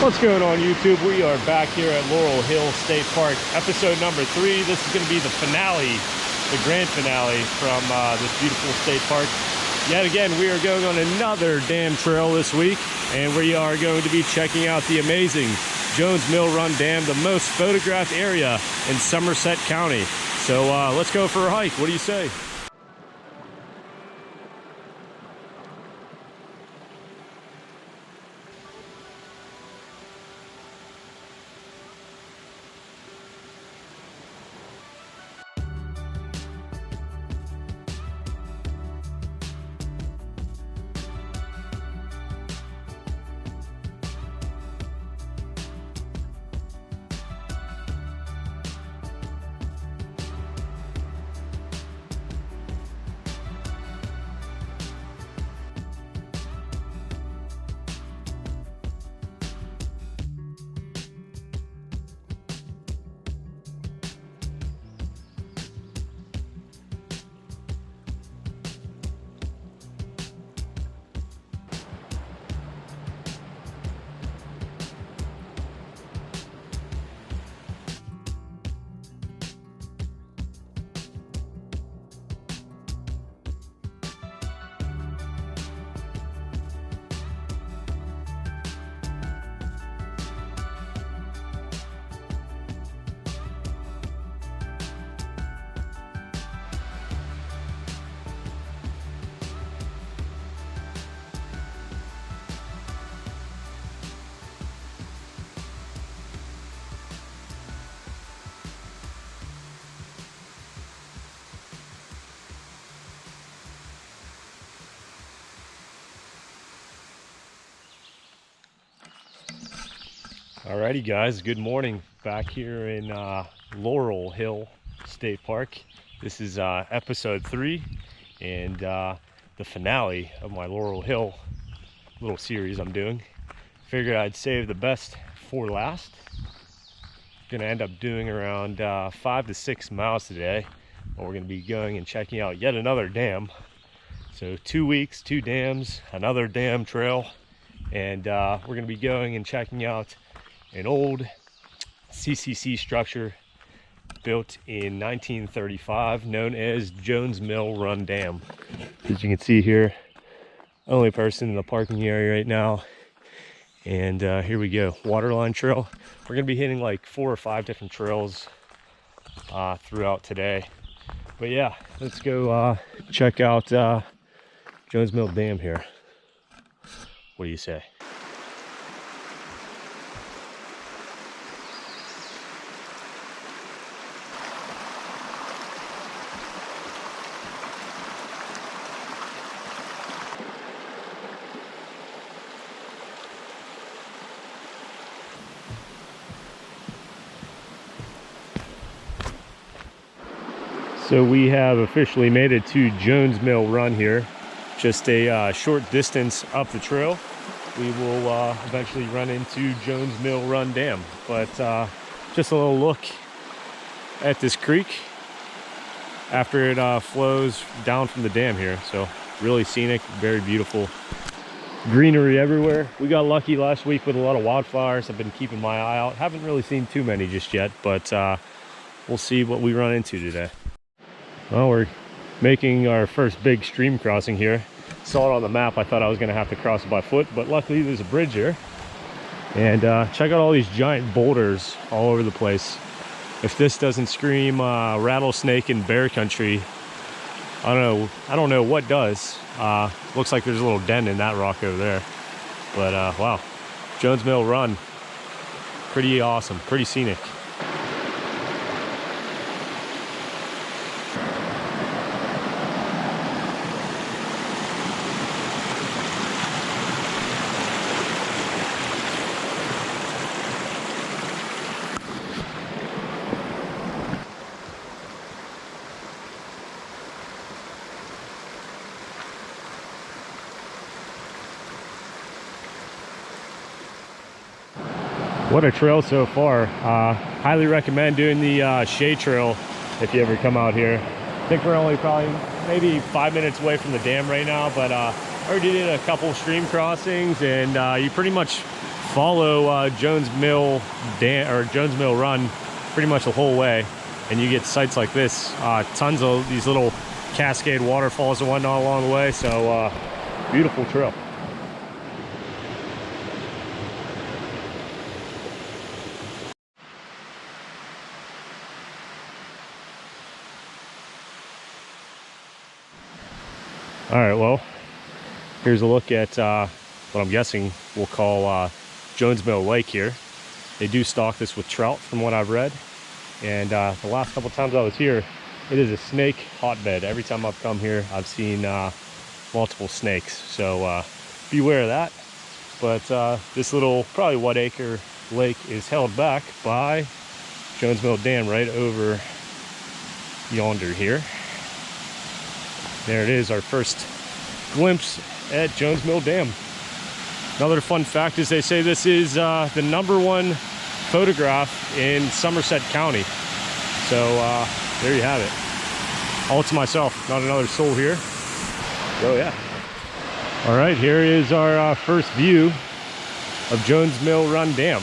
What's going on, YouTube? We are back here at Laurel Hill State Park, episode number 3. This is going to be the finale, the grand finale from this beautiful state park. Yet again, we are going on another dam trail this week, and we are going to be checking out the amazing Jones Mill Run Dam, the most photographed area in Somerset County. So let's go for a hike. What do you say? Alrighty guys, good morning. Back here in Laurel Hill State Park. This is episode 3 and the finale of my Laurel Hill little series I'm doing. Figured I'd save the best for last. Gonna end up doing around 5 to 6 miles today. We're gonna be going and checking out yet another dam. So 2 weeks, 2 dams, another dam trail, and we're gonna be going and checking out an old CCC structure built in 1935 known as Jones Mill Run Dam. As you can see here, only person in the parking area right now. And here we go, waterline trail. We're gonna be hitting like 4 or 5 different trails throughout today. But yeah, let's go check out Jones Mill Dam here. What do you say? So we have officially made it to Jones Mill Run here. Just a short distance up the trail. We will eventually run into Jones Mill Run Dam. But just a little look at this creek after it flows down from the dam here. So really scenic, very beautiful. Greenery everywhere. We got lucky last week with a lot of wildflowers. I've been keeping my eye out. Haven't really seen too many just yet, but we'll see what we run into today. Well, we're making our first big stream crossing here. Saw it on the map. I thought I was going to have to cross it by foot, but luckily there's a bridge here. And check out all these giant boulders all over the place. If this doesn't scream rattlesnake and bear country, I don't know what does. Looks like there's a little den in that rock over there. But wow, Jones Mill Run, pretty awesome, pretty scenic. What a trail so far. Highly recommend doing the shade trail if you ever come out here. I think we're only probably maybe 5 minutes away from the dam right now, but already did a couple stream crossings, and you pretty much follow Jones Mill Dam or Jones Mill Run pretty much the whole way, and you get sites like this. Tons of these little cascade waterfalls and whatnot along the way. So beautiful trail. All right, well, here's a look at what I'm guessing we'll call Jones Mill Lake here. They do stock this with trout from what I've read. And the last couple times I was here, it is a snake hotbed. Every time I've come here, I've seen multiple snakes. So beware of that. But this little, probably 1 acre lake is held back by Jones Mill Dam right over yonder here. There it is, our first glimpse at Jones Mill Dam. Another fun fact is they say this is the #1 photograph in Somerset County. So there you have it. All to myself, not another soul here. Oh yeah. All right, here is our first view of Jones Mill Run Dam.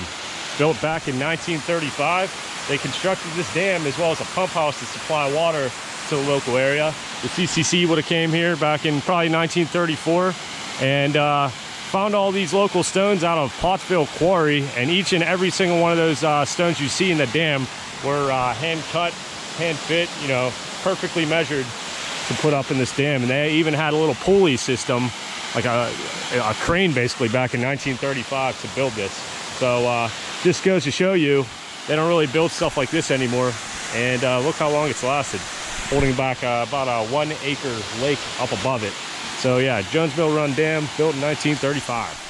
Built back in 1935. They constructed this dam as well as a pump house to supply water to the local area. The CCC would have came here back in probably 1934 and found all these local stones out of Pottsville Quarry, and each and every single one of those stones you see in the dam were hand cut, hand fit, you know, perfectly measured to put up in this dam. And they even had a little pulley system, like a crane basically, back in 1935 to build this. So this goes to show you they don't really build stuff like this anymore. And look how long it's lasted, holding back about a 1 acre lake up above it. So yeah, Jones Mill Run Dam, built in 1935.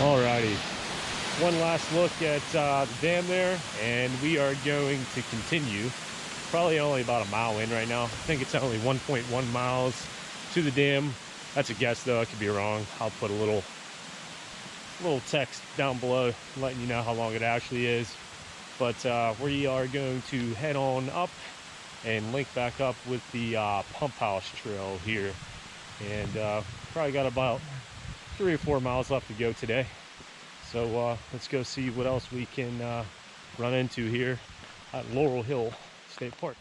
Alrighty, one last look at the dam there, and we are going to continue. Probably only about a mile in right now. I think it's only 1.1 miles to the dam. That's a guess though, I could be wrong. I'll put a little text down below letting you know how long it actually is. But we are going to head on up and link back up with the pump house trail here. And probably got about 3 or 4 miles left to go today. So let's go see what else we can run into here at Laurel Hill State Park.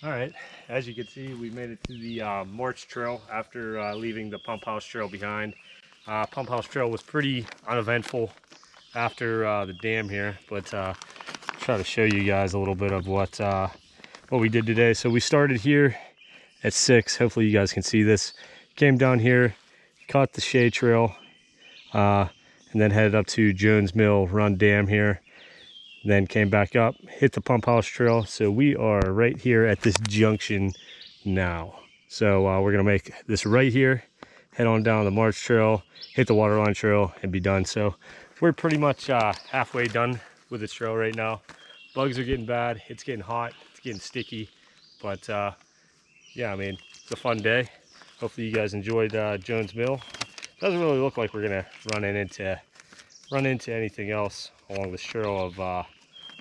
All right, as you can see, we made it to the March Trail after leaving the Pump House Trail behind. Pump House Trail was pretty uneventful after the dam here, but try to show you guys a little bit of what we did today. So we started here at 6. Hopefully you guys can see this. Came down here, caught the shade trail, and then headed up to Jones Mill Run Dam here. Then came back up, hit the Pump House Trail. So we are right here at this junction now. So we're gonna make this right here, head on down the March Trail, hit the Waterline Trail, and be done. So we're pretty much halfway done with this trail right now. Bugs are getting bad, it's getting hot, it's getting sticky, but yeah, I mean, it's a fun day. Hopefully you guys enjoyed Jones Mill. Doesn't really look like we're gonna run into anything else along this trail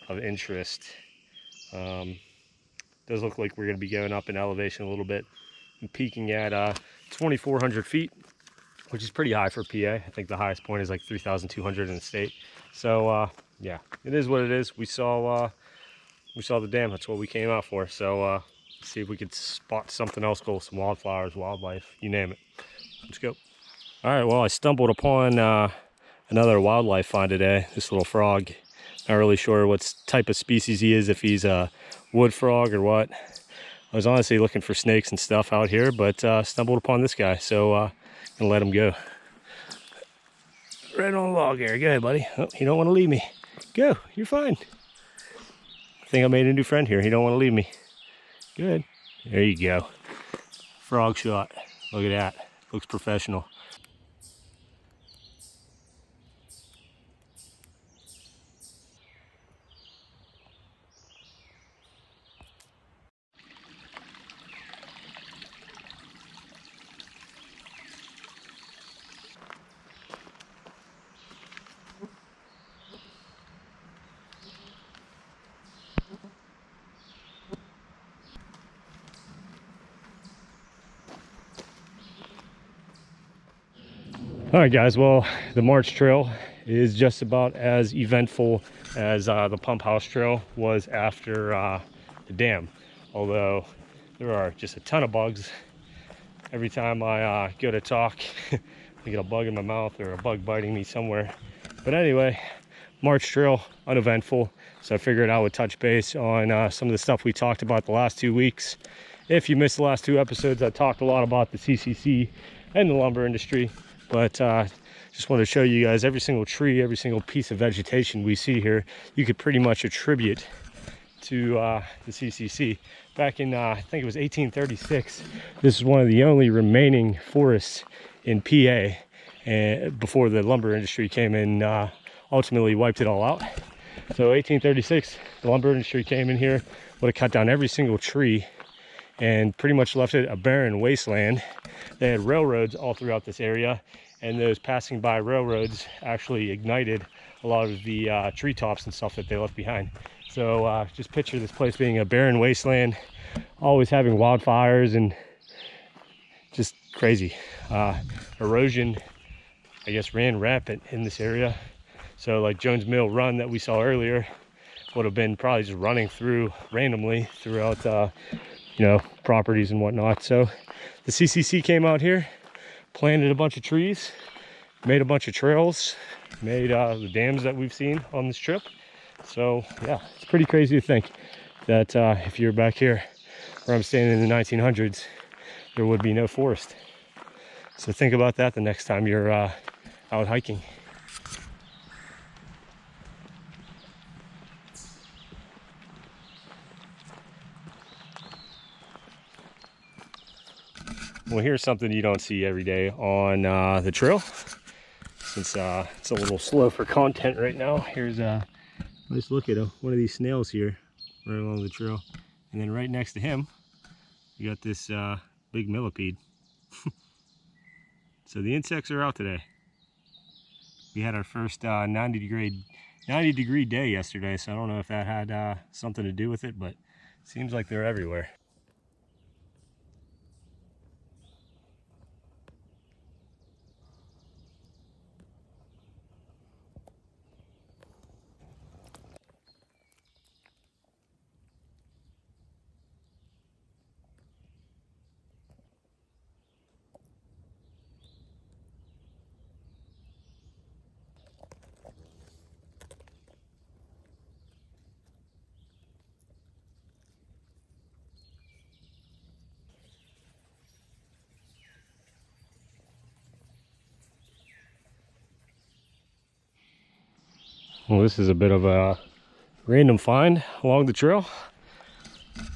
of interest. Does look like we're going to be going up in elevation a little bit and peaking at 2,400 feet, which is pretty high for PA. I think the highest point is like 3,200 in the state. So yeah, it is what it is. We saw the dam. That's what we came out for. So see if we could spot something else cool, some wildflowers, wildlife, you name it. Let's go. All right, well, I stumbled upon another wildlife find today. This little frog. Not really sure what type of species he is, if he's a wood frog or what. I was honestly looking for snakes and stuff out here, but stumbled upon this guy, so gonna let him go. Right on the log here. Go ahead, buddy. Oh, you don't want to leave me. Go, you're fine. I think I made a new friend here. He don't want to leave me. Good. There you go. Frog shot. Look at that. Looks professional. All right, guys, well, the March Trail is just about as eventful as the Pump House Trail was after the dam, although there are just a ton of bugs. Every time I go to talk, I get a bug in my mouth or a bug biting me somewhere. But anyway, March Trail, uneventful, so I figured I would touch base on some of the stuff we talked about the last 2 weeks. If you missed the last 2 episodes, I talked a lot about the CCC and the lumber industry. But just want to show you guys every single tree, every single piece of vegetation we see here, you could pretty much attribute to the CCC. Back in, I think it was 1836, this is one of the only remaining forests in PA, and before the lumber industry came in, ultimately wiped it all out. So 1836, the lumber industry came in here, would have cut down every single tree and pretty much left it a barren wasteland. They had railroads all throughout this area, and those passing by railroads actually ignited a lot of the treetops and stuff that they left behind. So just picture this place being a barren wasteland, always having wildfires and just crazy. Erosion, I guess, ran rampant in this area. So like Jones Mill Run that we saw earlier would have been probably just running through randomly throughout you know, properties and whatnot. So the CCC came out here, planted a bunch of trees, made a bunch of trails, made the dams that we've seen on this trip. So yeah, it's pretty crazy to think that if you're back here where I'm standing in the 1900s, there would be no forest. So think about that the next time you're out hiking. Well, here's something you don't see every day on the trail, since it's a little slow for content right now. Here's let's look at one of these snails here right along the trail, and then right next to him you got this big millipede. So the insects are out today. We had our first 90 degree day yesterday, so I don't know if that had something to do with it, but it seems like they're everywhere. Well, this is a bit of a random find along the trail.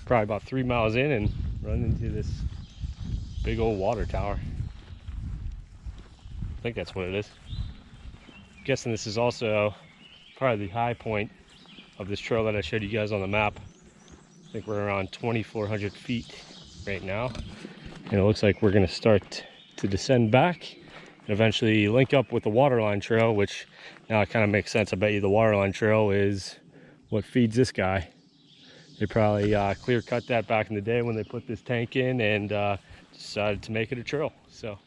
Probably about 3 miles in and run into this big old water tower. I think that's what it is. I'm guessing this is also probably the high point of this trail that I showed you guys on the map. I think we're around 2,400 feet right now. And it looks like we're gonna start to descend back and eventually link up with the waterline trail, which now it kind of makes sense. I bet you the waterline trail is what feeds this guy. They probably clear cut that back in the day when they put this tank in and decided to make it a trail. So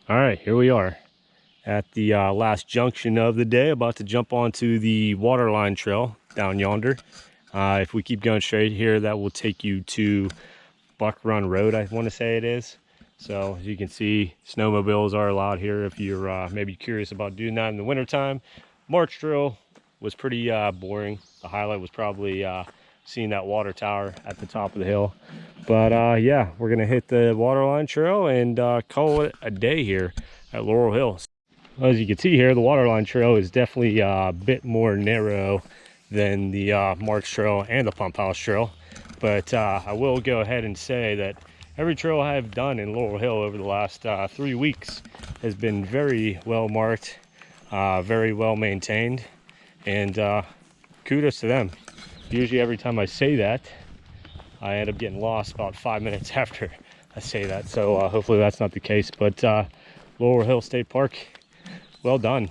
all right, here we are at the last junction of the day, about to jump onto the waterline trail down yonder. If we keep going straight here, that will take you to Buck Run Road, I want to say it is. So as you can see, snowmobiles are allowed here if you're maybe curious about doing that in the wintertime. March trail was pretty boring. The highlight was probably seeing that water tower at the top of the hill. But yeah, we're gonna hit the waterline trail and call it a day here at Laurel Hill. As you can see here, the waterline trail is definitely a bit more narrow than the March trail and the pump house trail. But I will go ahead and say that every trail I've done in Laurel Hill over the last 3 weeks has been very well marked, very well maintained, and kudos to them. Usually every time I say that, I end up getting lost about 5 minutes after I say that. So hopefully that's not the case. But Laurel Hill State Park, well done.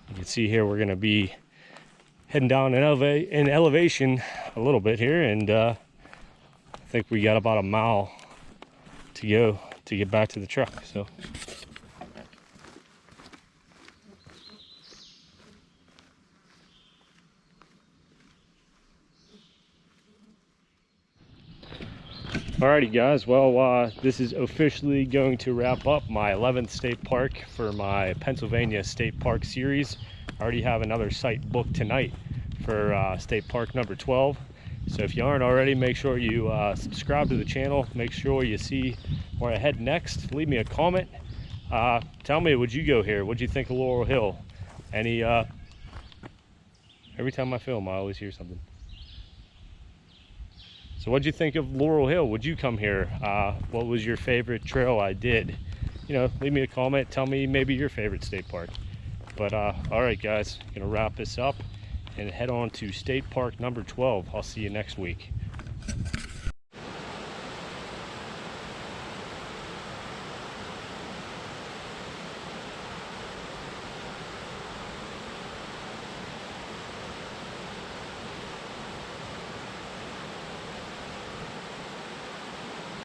You can see here we're going to be heading down in elevation a little bit here, and I think we got about a mile to go to get back to the truck. So alrighty guys, well this is officially going to wrap up my 11th state park for my Pennsylvania State Park series. I already have another site booked tonight for state park number 12. So if you aren't already, make sure you subscribe to the channel. Make sure you see where I head next. Leave me a comment. Tell me, would you go here? What'd you think of Laurel Hill? Any every time I film, I always hear something. So what'd you think of Laurel Hill? Would you come here? What was your favorite trail I did? You know, leave me a comment. Tell me maybe your favorite state park. But all right guys, gonna wrap this up and head on to state park number 12. I'll see you next week.